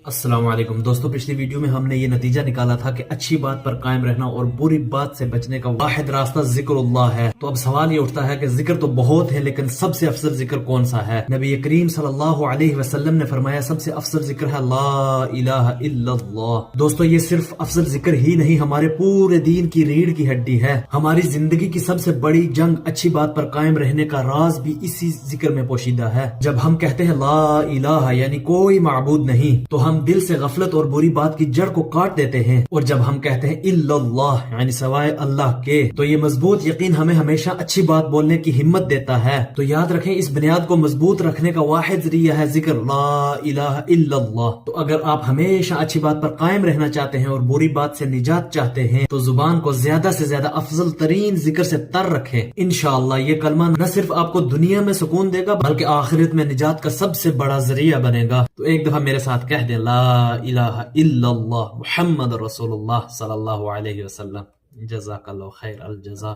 अस्सलाम वालेकुम दोस्तों, पिछली वीडियो में हमने ये नतीजा निकाला था कि अच्छी बात पर कायम रहना और बुरी बात से बचने का वाहिद रास्ता जिक्रुल्लाह है। तो अब सवाल ये उठता है कि जिक्र तो बहुत है, लेकिन सबसे अफजल जिक्र कौन सा है? नबी करीम सल्लल्लाहु अलैहि वसल्लम ने फरमाया सबसे अफजल जिक्र है ला इलाहा इल्लल्लाह। दोस्तों, ये सिर्फ अफजल जिक्र ही नहीं, हमारे पूरे दीन की रीढ़ की हड्डी है। हमारी जिंदगी की सबसे बड़ी जंग अच्छी बात पर कायम रहने का राज भी इसी जिक्र में पोशीदा है। जब हम कहते हैं ला इलाहा यानी कोई माबूद नहीं, तो हम दिल से गफलत और बुरी बात की जड़ को काट देते हैं। और जब हम कहते हैं इल्लल्लाह यानी सिवाय अल्लाह के, तो ये मजबूत यकीन हमें हमेशा अच्छी बात बोलने की हिम्मत देता है। तो याद रखें, इस बुनियाद को मजबूत रखने का वाहिद जरिया है जिक्र ला इलाहा इल्लल्लाह। तो अगर आप हमेशा अच्छी बात पर कायम रहना चाहते हैं और बुरी बात से निजात चाहते हैं, तो जुबान को ज्यादा से ज्यादा अफजल तरीन जिक्र से तर रखें। इंशाअल्लाह ये कलमा न सिर्फ आपको दुनिया में सुकून देगा, बल्कि आखिरत में निजात का सबसे बड़ा जरिया बनेगा। तो एक दफा मेरे साथ कह दे ला इलाहा इल्लल्लाह मुहम्मद रसूलुल्लाह सल्लल्लाहु अलैहि वसल्लम। जज़ाकल्लाहु खैर अल जज़ा।